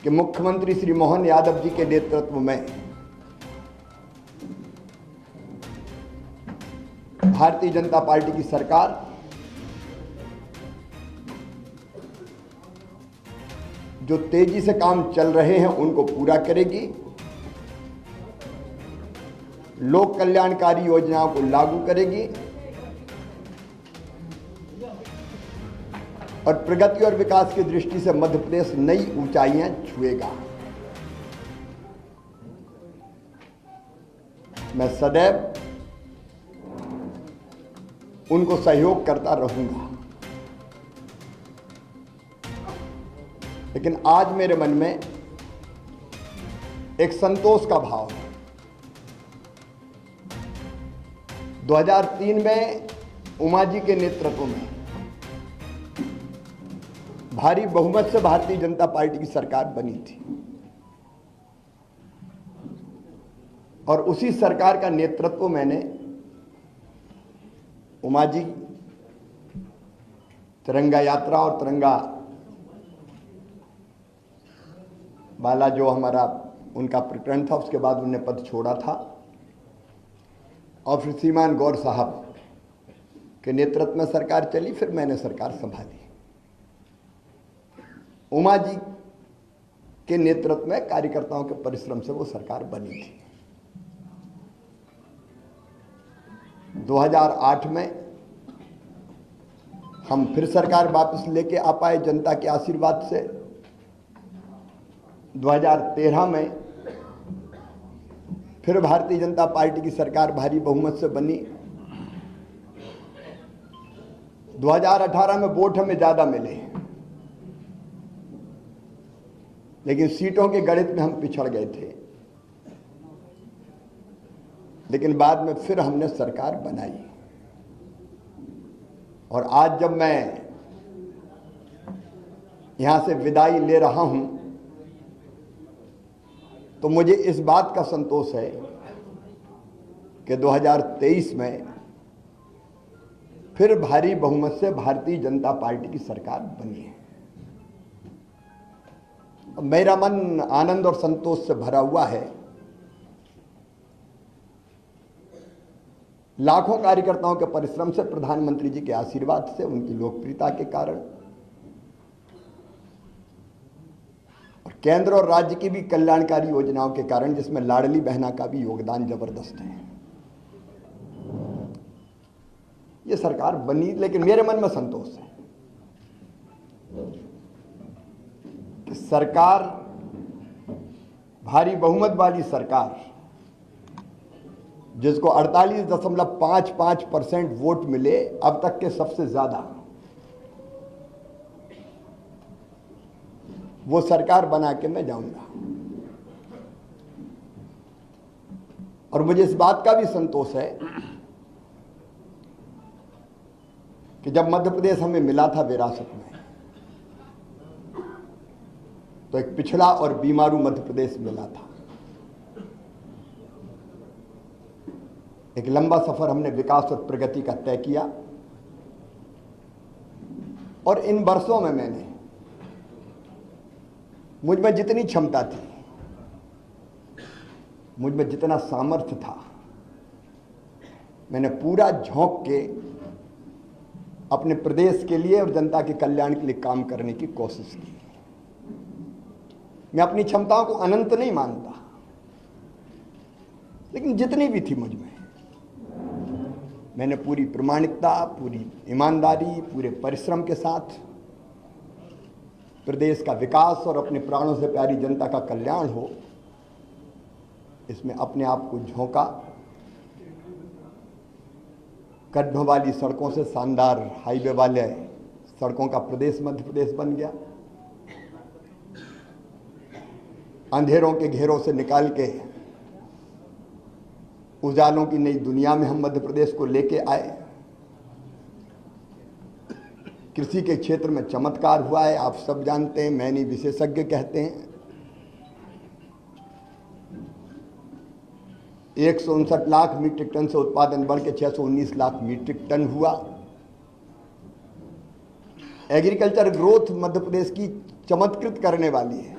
कि मुख्यमंत्री श्री मोहन यादव जी के नेतृत्व में भारतीय जनता पार्टी की सरकार जो तेजी से काम चल रहे हैं उनको पूरा करेगी, लोक कल्याणकारी योजनाओं को लागू करेगी और प्रगति और विकास की दृष्टि से मध्य प्रदेश नई ऊंचाइयां छुएगा। मैं सदैव उनको सहयोग करता रहूंगा, लेकिन आज मेरे मन में एक संतोष का भाव है। 2003 में उमा जी के नेतृत्व में भारी बहुमत से भारतीय जनता पार्टी की सरकार बनी थी और उसी सरकार का नेतृत्व मैंने उमा जी तिरंगा यात्रा और तिरंगा वाला जो हमारा उनका प्रकरण था, उसके बाद उन्होंने पद छोड़ा था और फिर श्रीमान गौर साहब के नेतृत्व में सरकार चली, फिर मैंने सरकार संभाली। उमा जी के नेतृत्व में कार्यकर्ताओं के परिश्रम से वो सरकार बनी थी। 2008 में हम फिर सरकार वापस लेके आ पाए जनता के आशीर्वाद से। 2013 में फिर भारतीय जनता पार्टी की सरकार भारी बहुमत से बनी। 2018 में वोट हमें ज्यादा मिले, लेकिन सीटों के गणित में हम पिछड़ गए थे, लेकिन बाद में फिर हमने सरकार बनाई। और आज जब मैं यहां से विदाई ले रहा हूं तो मुझे इस बात का संतोष है कि 2023 में फिर भारी बहुमत से भारतीय जनता पार्टी की सरकार बनी है। मेरा मन आनंद और संतोष से भरा हुआ है। लाखों कार्यकर्ताओं के परिश्रम से, प्रधानमंत्री जी के आशीर्वाद से, उनकी लोकप्रियता के कारण और केंद्र और राज्य की भी कल्याणकारी योजनाओं के कारण, जिसमें लाडली बहना का भी योगदान जबरदस्त है, ये सरकार बनी। लेकिन मेरे मन में संतोष है कि सरकार, भारी बहुमत वाली सरकार, जिसको 48.55% वोट मिले, अब तक के सबसे ज्यादा, वो सरकार बना के मैं जाऊंगा। और मुझे इस बात का भी संतोष है कि जब मध्य प्रदेश हमें मिला था विरासत में, तो एक पिछड़ा और बीमारू मध्य प्रदेश मिला था। एक लंबा सफर हमने विकास और प्रगति का तय किया और इन वर्षों में मैंने, मुझ में जितनी क्षमता थी, मुझ में जितना सामर्थ्य था, मैंने पूरा झोंक के अपने प्रदेश के लिए और जनता के कल्याण के लिए काम करने की कोशिश की। मैं अपनी क्षमताओं को अनंत नहीं मानता, लेकिन जितनी भी थी मुझ में, मैंने पूरी प्रामाणिकता, पूरी ईमानदारी, पूरे परिश्रम के साथ प्रदेश का विकास और अपने प्राणों से प्यारी जनता का कल्याण हो, इसमें अपने आप को झोंका। गड्ढों वाली सड़कों से शानदार हाईवे वाले सड़कों का प्रदेश मध्य प्रदेश बन गया। अंधेरों के घेरों से निकाल के उजालों की नई दुनिया में हम मध्य प्रदेश को लेके आए। कृषि के क्षेत्र में चमत्कार हुआ है, आप सब जानते हैं, मैं नहीं विशेषज्ञ कहते हैं। 159 लाख मीट्रिक टन से उत्पादन बढ़ के 619 लाख मीट्रिक टन हुआ। एग्रीकल्चर ग्रोथ मध्य प्रदेश की चमत्कृत करने वाली है।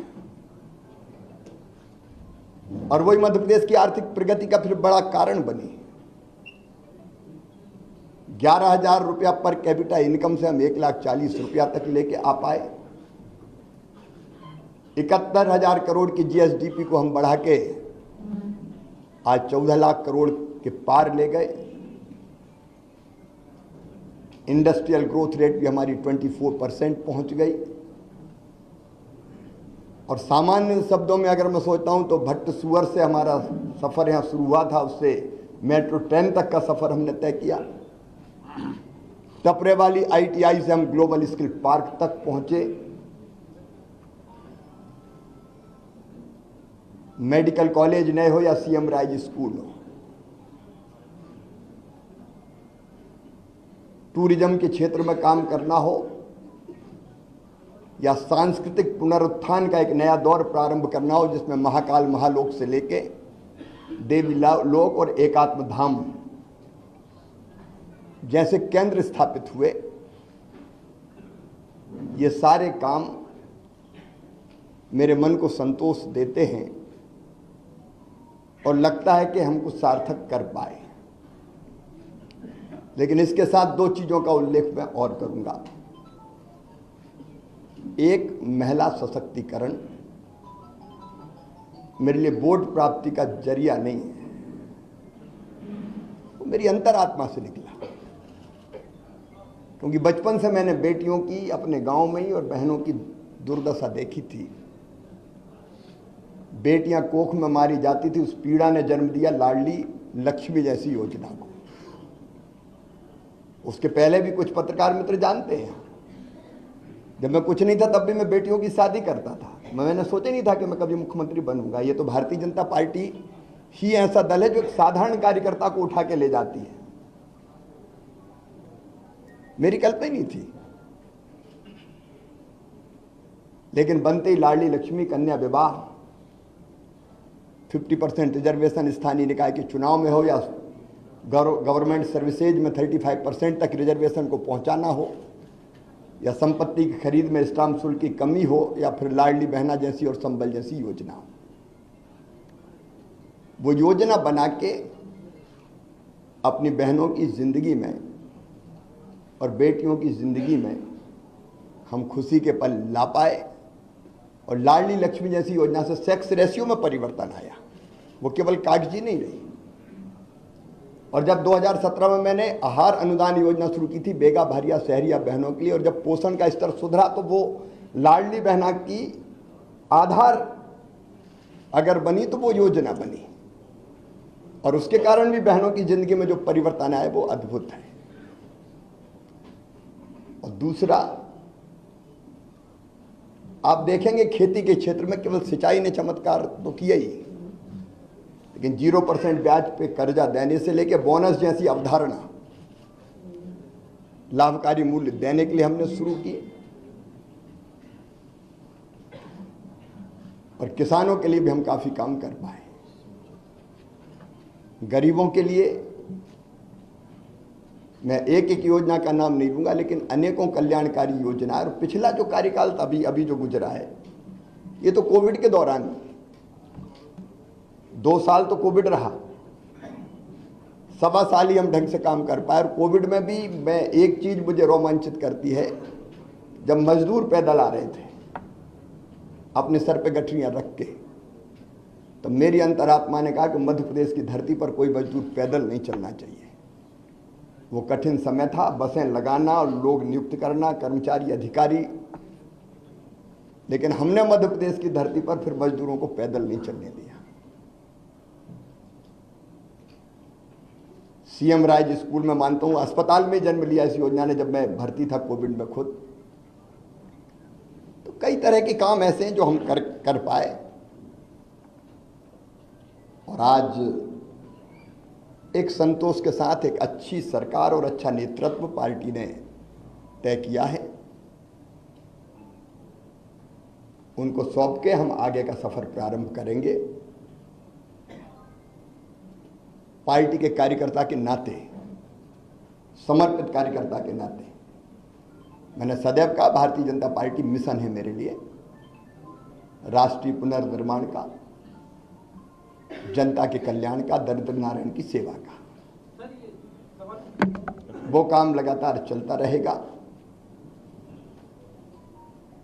और वही मध्य प्रदेश की आर्थिक प्रगति का फिर बड़ा कारण बनी। 11,000 रुपया पर कैपिटा इनकम से हम 1,40,000 रुपया तक लेके आ पाए। 71,000 करोड़ की जीएसडीपी को हम बढ़ा के आज 14 लाख करोड़ के पार ले गए। इंडस्ट्रियल ग्रोथ रेट भी हमारी 24% पहुंच गई। और सामान्य शब्दों में अगर मैं सोचता हूं तो भट्ट सुअर से हमारा सफर यहां शुरू हुआ था, उससे मेट्रो ट्रेन तक का सफर हमने तय किया। टपरे वाली आईटीआई से हम ग्लोबल स्किल पार्क तक पहुंचे। मेडिकल कॉलेज नए हो या सीएम राइज स्कूल हो, टूरिज्म के क्षेत्र में काम करना हो या सांस्कृतिक पुनरुत्थान का एक नया दौर प्रारंभ करना हो, जिसमें महाकाल महालोक से लेके देवी लोक और एकात्म धाम जैसे केंद्र स्थापित हुए, ये सारे काम मेरे मन को संतोष देते हैं और लगता है कि हम कुछ सार्थक कर पाए। लेकिन इसके साथ दो चीजों का उल्लेख मैं और करूंगा। एक, महिला सशक्तिकरण मेरे लिए वोट प्राप्ति का जरिया नहीं है, वो मेरी अंतरात्मा से निकला। क्योंकि बचपन से मैंने बेटियों की अपने गांव में ही और बहनों की दुर्दशा देखी थी। बेटियां कोख में मारी जाती थी, उस पीड़ा ने जन्म दिया लाडली लक्ष्मी जैसी योजना को। उसके पहले भी कुछ पत्रकार मित्र जानते हैं, जब मैं कुछ नहीं था तब भी मैं बेटियों की शादी करता था। मैंने सोचा नहीं था कि मैं कभी मुख्यमंत्री बनूंगा। ये तो भारतीय जनता पार्टी ही ऐसा दल है जो एक साधारण कार्यकर्ता को उठा के ले जाती है। मेरी कल्पना ही नहीं थी। लेकिन बनते ही लाडली लक्ष्मी कन्या विवाह, 50% रिजर्वेशन स्थानीय निकाय के चुनाव में हो या गवर्नमेंट सर्विसेज में 35% तक रिजर्वेशन को पहुंचाना हो, या संपत्ति की खरीद में स्टाम्प शुल्क की कमी हो, या फिर लाडली बहना जैसी और संबल जैसी योजना हो। वो योजना बना के अपनी बहनों की जिंदगी में और बेटियों की जिंदगी में हम खुशी के पल ला पाए। और लाडली लक्ष्मी जैसी योजना से सेक्स रेशियो में परिवर्तन आया, वो केवल कागजी नहीं रही। और जब 2017 में मैंने आहार अनुदान योजना शुरू की थी बेगा भारिया शहरिया बहनों के लिए, और जब पोषण का स्तर सुधरा तो वो लाडली बहना की आधार अगर बनी तो वो योजना बनी। और उसके कारण भी बहनों की जिंदगी में जो परिवर्तन आया वो अद्भुत है। और दूसरा, आप देखेंगे खेती के क्षेत्र में केवल सिंचाई ने चमत्कार तो किया ही, लेकिन 0% ब्याज पे कर्जा देने से लेके बोनस जैसी अवधारणा लाभकारी मूल्य देने के लिए हमने शुरू किए। और किसानों के लिए भी हम काफी काम कर पाए। गरीबों के लिए मैं एक एक योजना का नाम नहीं लूंगा, लेकिन अनेकों कल्याणकारी योजना। और पिछला जो कार्यकाल था अभी जो गुजरा है, ये तो कोविड के दौरान 2 साल तो कोविड रहा, 1.25 साल ही हम ढंग से काम कर पाए। और कोविड में भी मैं एक चीज मुझे रोमांचित करती है, जब मजदूर पैदल आ रहे थे अपने सर पे गठरियां रख के, तो मेरी अंतरात्मा ने कहा कि मध्य प्रदेश की धरती पर कोई मजदूर पैदल नहीं चलना चाहिए। वो कठिन समय था, बसें लगाना और लोग नियुक्त करना, कर्मचारी अधिकारी, लेकिन हमने मध्य प्रदेश की धरती पर फिर मजदूरों को पैदल नहीं चलने दिया। सीएम राइज स्कूल में मानता हूं अस्पताल में जन्म लिया इस योजना ने, जब मैं भर्ती था कोविड में खुद। तो कई तरह के काम ऐसे हैं जो हम कर पाए। और आज एक संतोष के साथ एक अच्छी सरकार और अच्छा नेतृत्व पार्टी ने तय किया है, उनको सौंप के हम आगे का सफर प्रारंभ करेंगे। पार्टी के कार्यकर्ता के नाते, समर्पित कार्यकर्ता के नाते, मैंने सदैव कहा भारतीय जनता पार्टी मिशन है मेरे लिए, राष्ट्रीय पुनर्निर्माण का। जनता के कल्याण का, दरिद्र नारायण की सेवा का। वो काम लगातार चलता रहेगा।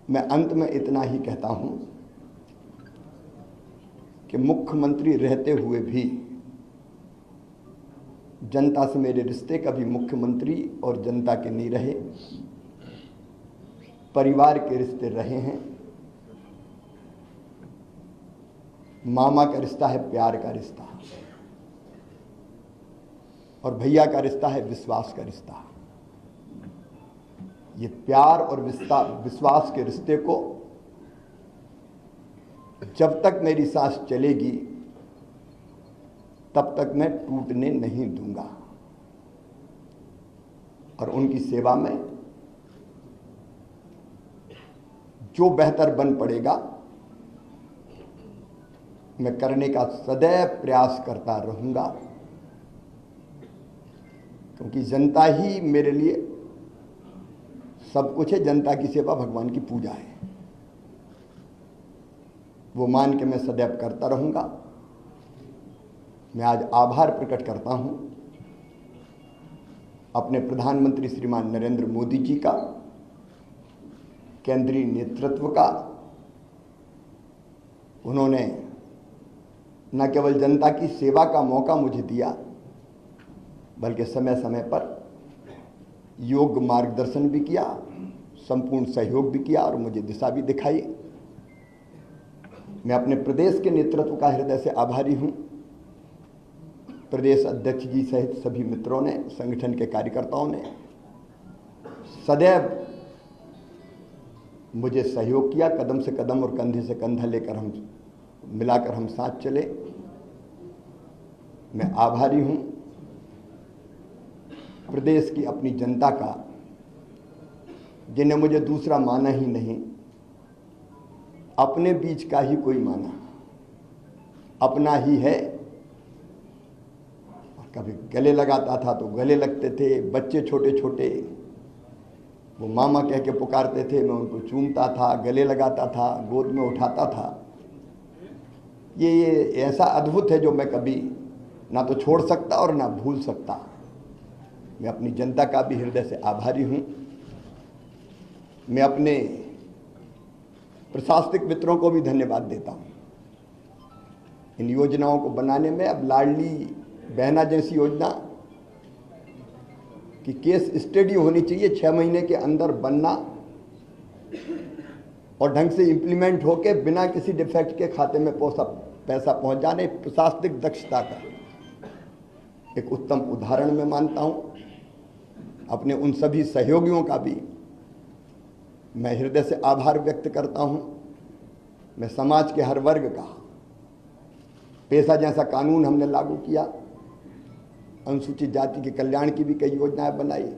मैं अंत में इतना ही कहता हूं कि मुख्यमंत्री रहते हुए भी जनता से मेरे रिश्ते कभी मुख्यमंत्री और जनता के नहीं रहे, परिवार के रिश्ते रहे हैं। मामा का रिश्ता है प्यार का रिश्ता, और भैया का रिश्ता है विश्वास का रिश्ता। ये प्यार और विश्वास के रिश्ते को जब तक मेरी सांस चलेगी तब तक मैं टूटने नहीं दूंगा, और उनकी सेवा में जो बेहतर बन पड़ेगा मैं करने का सदैव प्रयास करता रहूंगा, क्योंकि जनता ही मेरे लिए सब कुछ है। जनता की सेवा भगवान की पूजा है, वो मान के मैं सदैव करता रहूंगा। मैं आज आभार प्रकट करता हूं अपने प्रधानमंत्री श्रीमान नरेंद्र मोदी जी का, केंद्रीय नेतृत्व का। उन्होंने न केवल जनता की सेवा का मौका मुझे दिया, बल्कि समय समय पर योग्य मार्गदर्शन भी किया, संपूर्ण सहयोग भी किया और मुझे दिशा भी दिखाई। मैं अपने प्रदेश के नेतृत्व का हृदय से आभारी हूं। प्रदेश अध्यक्ष जी सहित सभी मित्रों ने, संगठन के कार्यकर्ताओं ने सदैव मुझे सहयोग किया। कदम से कदम और कंधे से कंधा लेकर मिलाकर हम साथ चले। मैं आभारी हूं प्रदेश की अपनी जनता का, जिन्हें मुझे दूसरा माना ही नहीं, अपने बीच का ही कोई माना, अपना ही है। कभी गले लगाता था तो गले लगते थे, बच्चे छोटे छोटे वो मामा कह के पुकारते थे, मैं उनको चूमता था, गले लगाता था, गोद में उठाता था। ये ऐसा अद्भुत है जो मैं कभी ना तो छोड़ सकता और ना भूल सकता। मैं अपनी जनता का भी हृदय से आभारी हूं। मैं अपने प्रशासनिक मित्रों को भी धन्यवाद देता हूं इन योजनाओं को बनाने में। अब लाडली बहना जैसी योजना की केस स्टडी होनी चाहिए, 6 महीने के अंदर बनना और ढंग से इंप्लीमेंट होके बिना किसी डिफेक्ट के खाते में पैसा पहुंच जाने। प्रशासनिक दक्षता का एक उत्तम उदाहरण मैं मानता हूं। अपने उन सभी सहयोगियों का भी मैं हृदय से आभार व्यक्त करता हूं। मैं समाज के हर वर्ग का, पेशा जैसा कानून हमने लागू किया, अनुसूचित जाति के कल्याण की भी कई योजनाएं बनाई।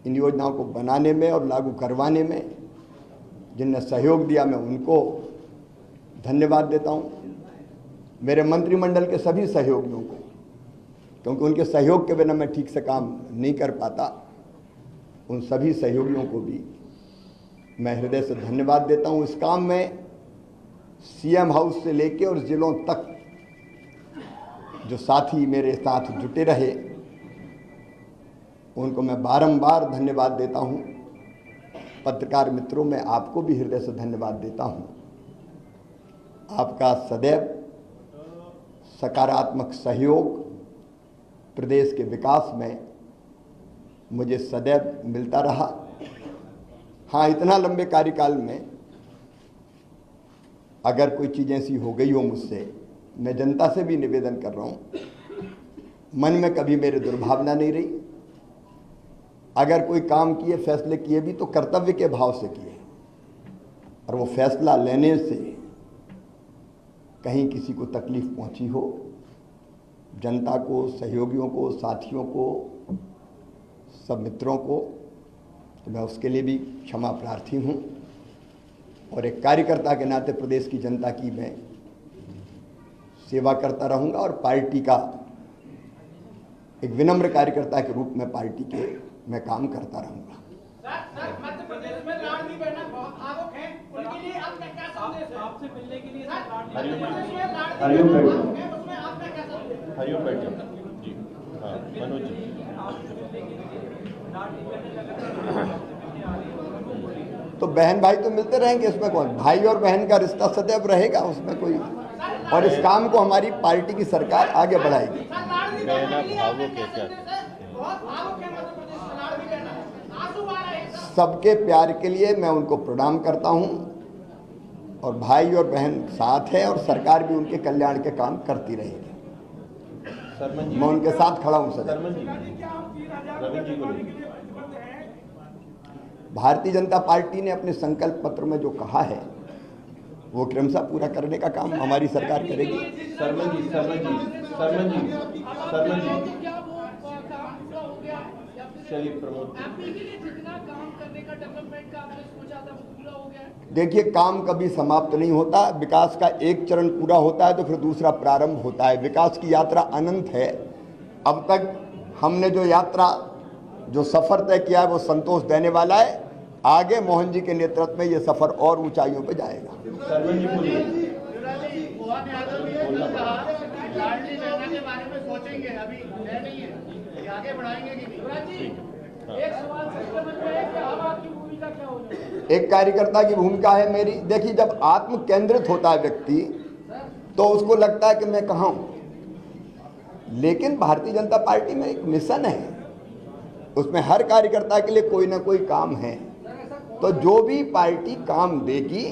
इन योजनाओं को बनाने में और लागू करवाने में जिनने सहयोग दिया, मैं उनको धन्यवाद देता हूं। मेरे मंत्रिमंडल के सभी सहयोगियों को, क्योंकि उनके सहयोग के बिना मैं ठीक से काम नहीं कर पाता, उन सभी सहयोगियों को भी मैं हृदय से धन्यवाद देता हूं। इस काम में सीएम हाउस से लेके और जिलों तक जो साथी मेरे साथ जुटे रहे, उनको मैं बारंबार धन्यवाद देता हूं। पत्रकार मित्रों, मैं आपको भी हृदय से धन्यवाद देता हूं। आपका सदैव सकारात्मक सहयोग प्रदेश के विकास में मुझे सदैव मिलता रहा। हाँ, इतना लंबे कार्यकाल में अगर कोई चीज़ ऐसी हो गई हो मुझसे, मैं जनता से भी निवेदन कर रहा हूँ, मन में कभी मेरे दुर्भावना नहीं रही। अगर कोई काम किए, फैसले किए भी तो कर्तव्य के भाव से किए, और वो फैसला लेने से कहीं किसी को तकलीफ पहुंची हो, जनता को, सहयोगियों को, साथियों को, सब मित्रों को, तो मैं उसके लिए भी क्षमा प्रार्थी हूं। और एक कार्यकर्ता के नाते प्रदेश की जनता की मैं सेवा करता रहूंगा, और पार्टी का एक विनम्र कार्यकर्ता के रूप में पार्टी के मैं काम करता रहूंगा। सर, मध्य प्रदेश में लाडली बहना बहुत आरोप है, उनके लिए आपका क्या आपसे मिलने के लिए हरिओम बैठ जाओ जी। हाँ मनोज जी, तो बहन भाई तो मिलते रहेंगे, इसमें कौन, भाई और बहन का रिश्ता सदैव रहेगा, उसमें कोई, और इस काम को हमारी पार्टी की सरकार आगे बढ़ाएगी। कहना भावुक है क्या? सबके प्यार के लिए मैं उनको प्रणाम करता हूं, और भाई और बहन साथ है, और सरकार भी उनके कल्याण के काम करती रहेगी। सरमन जी, मैं उनके साथ खड़ा हूं सर। सरमन जी, रविंद्र जी को लेकर। भारतीय जनता पार्टी ने अपने संकल्प पत्र में जो कहा है वो क्रमशः पूरा करने का काम हमारी सरकार करेगी। सरमन जी, सरमन जी, सरमन जी, सरमन जी, चलिए प्रमोद। देखिए, काम कभी समाप्त नहीं होता, विकास का एक चरण पूरा होता है तो फिर दूसरा प्रारंभ होता है। विकास की यात्रा अनंत है। अब तक हमने जो यात्रा, जो सफर तय किया है वो संतोष देने वाला है। आगे मोहन जी के नेतृत्व में ये सफर और ऊंचाइयों पर जाएगा। सरमन जी बोलिए। मोहन यादव भी ने कहा लाडली बहना के बारे में सोचेंगे, अभी है नहीं है, आगे बढ़ाएंगे कि नहीं? एक सवाल सबके मन में है कि अब आपकी भूमिका क्या होगी? एक कार्यकर्ता की भूमिका है मेरी, देखिए जब आत्म केंद्रित होता है व्यक्ति तो उसको लगता है कि मैं कहाँ हूं, लेकिन भारतीय जनता पार्टी में एक मिशन है, उसमें हर कार्यकर्ता के लिए कोई ना कोई काम है, तो जो भी पार्टी काम देगी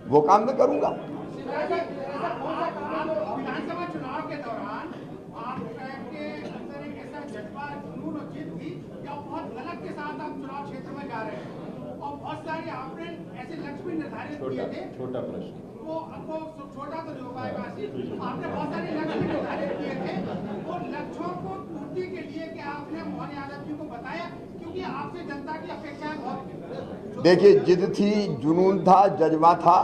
वो काम मैं करूंगा। विधानसभा चुनाव के दौरान आपके अंदर एक ऐसा जज्बा, जुनून और जिद थी कि आप बहुत गलत के साथ आप चुनाव क्षेत्र में जा रहे हैं, और बहुत सारे आपने ऐसे लक्ष्य भी निर्धारित किए थे। छोटा प्रश्न, वो आपको छोटा तो नहीं हो पाएगा, आपने बहुत सारे लक्ष्य भी निर्धारित किए थे। वो लक्ष्यों को पूर्ति के लिए क्या आपने मोहन यादव जी को बताया, क्योंकि आपसे जनता की अपेक्षाएं बहुत। देखिए, जिद थी, जुनून था, जज्बा था,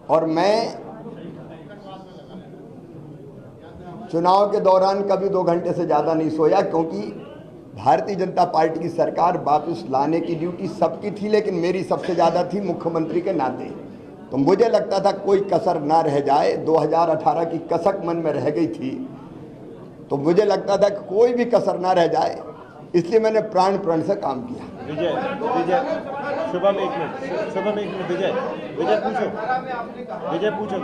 और मैं चुनाव के दौरान कभी 2 घंटे से ज़्यादा नहीं सोया, क्योंकि भारतीय जनता पार्टी की सरकार वापस लाने की ड्यूटी सबकी थी, लेकिन मेरी सबसे ज़्यादा थी मुख्यमंत्री के नाते। तो मुझे लगता था कोई कसर ना रह जाए। 2018 की कसक मन में रह गई थी, तो मुझे लगता था कि कोई भी कसर ना रह जाए, इसलिए मैंने प्रण से काम किया। विजय, विजय, शुभम एक मिनट, शुभम एक मिनट, विजय, विजय पूछो, विजय पूछो।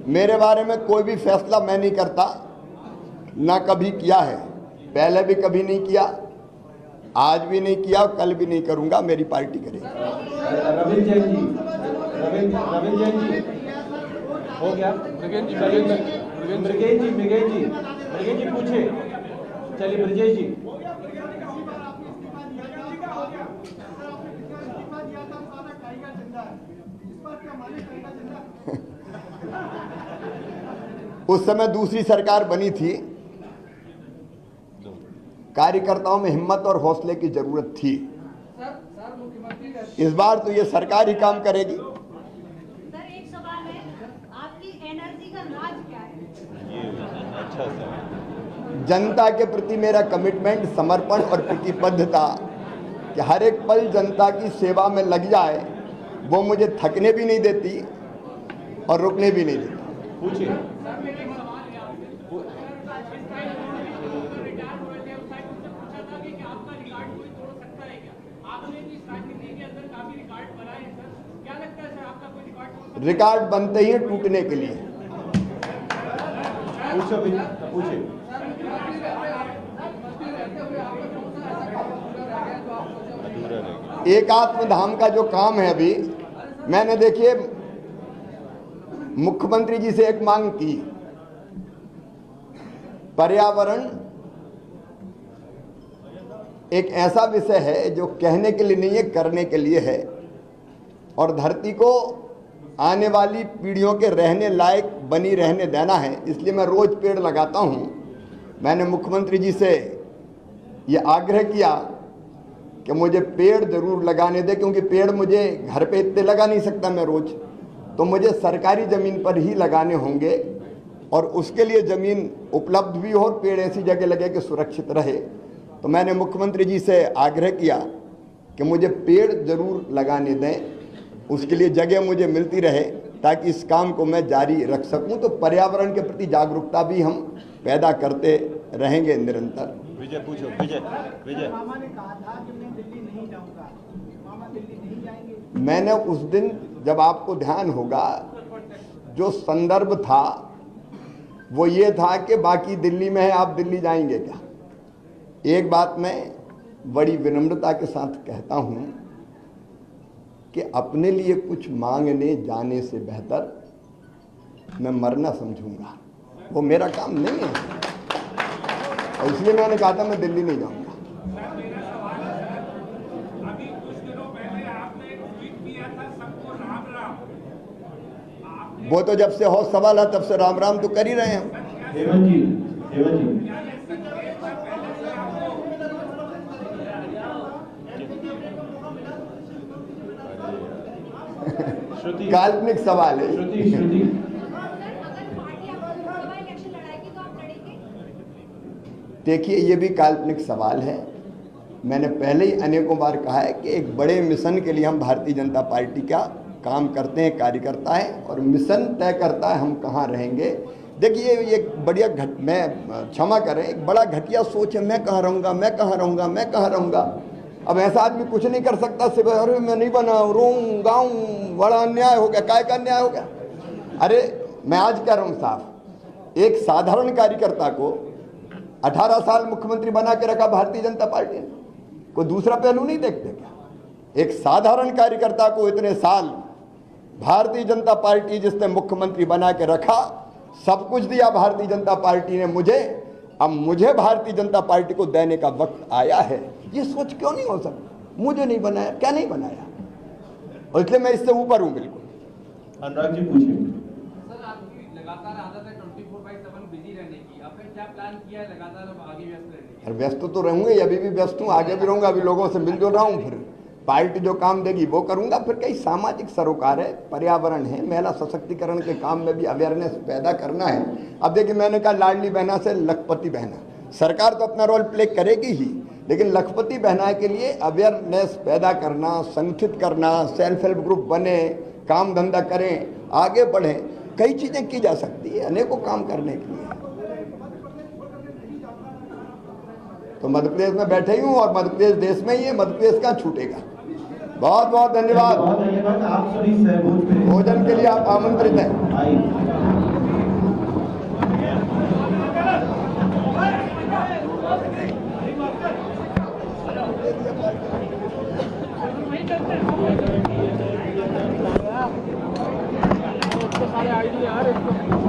मेरे बारे में कोई भी फैसला मैं नहीं करता, ना कभी किया है, पहले भी कभी नहीं किया, आज भी नहीं किया, कल भी नहीं करूंगा, मेरी पार्टी करेगी। रविंद्र जैन जी, रविंद्र जैन जी, हो गया? मृगेन जी पूछे, चलिए ब्रजेश जी। उस समय दूसरी सरकार बनी थी, कार्यकर्ताओं में हिम्मत और हौसले की जरूरत थी। इस बार तो ये सरकार ही काम करेगी। सर एक सवाल है, आपकी एनर्जी का राज क्या है? ये अच्छा सर। जनता के प्रति मेरा कमिटमेंट, समर्पण और प्रतिबद्धता कि हर एक पल जनता की सेवा में लग जाए, वो मुझे थकने भी नहीं देती और रुकने भी नहीं देती। पूछिए। रिकॉर्ड बनते ही टूटने के लिए। पूछो, पूछिए। एकात्म धाम का जो काम है, अभी मैंने देखिए मुख्यमंत्री जी से एक मांग की, पर्यावरण एक ऐसा विषय है जो कहने के लिए नहीं है, करने के लिए है, और धरती को आने वाली पीढ़ियों के रहने लायक बनी रहने देना है, इसलिए मैं रोज पेड़ लगाता हूं। मैंने मुख्यमंत्री जी से ये आग्रह किया कि मुझे पेड़ जरूर लगाने दे, क्योंकि पेड़ मुझे घर पे इतने लगा नहीं सकता मैं रोज, तो मुझे सरकारी ज़मीन पर ही लगाने होंगे, और उसके लिए ज़मीन उपलब्ध भी हो और पेड़ ऐसी जगह लगे कि सुरक्षित रहे। तो मैंने मुख्यमंत्री जी से आग्रह किया कि मुझे पेड़ ज़रूर लगाने दें, उसके लिए जगह मुझे मिलती रहे ताकि इस काम को मैं जारी रख सकूं। तो पर्यावरण के प्रति जागरूकता भी हम पैदा करते रहेंगे निरंतर। विजय पूछो, विजय विजय। मामा ने कहा था कि मैं दिल्ली नहीं जाऊंगा, मामा दिल्ली नहीं जाएंगे। मैंने उस दिन, जब आपको ध्यान होगा, जो संदर्भ था वो ये था कि बाकी दिल्ली में है, आप दिल्ली जाएंगे क्या। एक बात मैं बड़ी विनम्रता के साथ कहता हूं कि अपने लिए कुछ मांगने जाने से बेहतर मैं मरना समझूंगा, वो मेरा काम नहीं है। और इसलिए मैंने कहा था मैं दिल्ली नहीं जाऊंगा। अभी कुछ दिनों पहले आपने एक ट्वीट किया था, सबको राम राम। वो तो जब से होश सवाल है तब से राम राम तो कर ही रहे हैं हम। हेमंत जी, हेमंत जी, श्रुति, काल्पनिक सवाल है। श्रुति, श्रुति। अगर पार्टी आपको लोकसभा इलेक्शन लड़ाएगी तो आप लड़ेंगे? देखिए, ये भी काल्पनिक सवाल है। मैंने पहले ही अनेकों बार कहा है कि एक बड़े मिशन के लिए हम भारतीय जनता पार्टी का काम करते हैं, कार्यकर्ता है, और मिशन तय करता है हम कहाँ रहेंगे। देखिए, ये बढ़िया मैं क्षमा करें, एक बड़ा घटिया सोच है, मैं कहाँ रहूँगा, मैं कहाँ रहूँगा, मैं कहाँ रहूँगा। अब ऐसा आदमी कुछ नहीं कर सकता, सिर्फ अरे मैं नहीं बना, रोऊं गाऊं, बड़ा अन्याय हो गया। काय का अन्याय हो गया? अरे मैं आज कह रहा हूँ साहब, एक साधारण कार्यकर्ता को 18 साल मुख्यमंत्री बना के रखा भारतीय जनता पार्टी ने, कोई दूसरा पहलू नहीं देखते क्या? एक साधारण कार्यकर्ता को इतने साल भारतीय जनता पार्टी जिसने मुख्यमंत्री बना के रखा, सब कुछ दिया भारतीय जनता पार्टी ने मुझे, अब मुझे भारतीय जनता पार्टी को देने का वक्त आया है। ये सोच क्यों नहीं हो सकती? मुझे नहीं बनाया, क्या नहीं बनाया, और इसलिए मैं इससे ऊपर हूं बिल्कुल। अनुराग जी पूछिए। सर, आपकी लगातार आदत है 24/7 बिजी रहने की, आपने क्या प्लान किया है लगातार अब आगे व्यस्त रहने की? और व्यस्त तो रहूंगे, अभी भी व्यस्त हूँ, आगे भी रहूंगा। अभी लोगों से मिलजुल रहा हूँ, फिर पार्टी जो काम देगी वो करूंगा। फिर कई सामाजिक सरोकार है, पर्यावरण है, महिला सशक्तिकरण के काम में भी अवेयरनेस पैदा करना है। अब देखिए, मैंने कहा लाडली बहना से लखपति बहना, सरकार तो अपना रोल प्ले करेगी ही, लेकिन लखपति बहना के लिए अवेयरनेस पैदा करना, संगठित करना, सेल्फ हेल्प ग्रुप बने, काम धंधा करें, आगे बढ़ें, कई चीज़ें की जा सकती है अनेकों काम करने के लिए। तो मध्य प्रदेश में बैठे ही हूँ, और मध्य प्रदेश देश में ही है, मध्य प्रदेश कहाँ छूटेगा। बहुत बहुत धन्यवाद। बहुत धन्यवाद। आप सभी सहभोज में भोजन के लिए आप आमंत्रित हैं। आइए। सारे आईडी यार इसको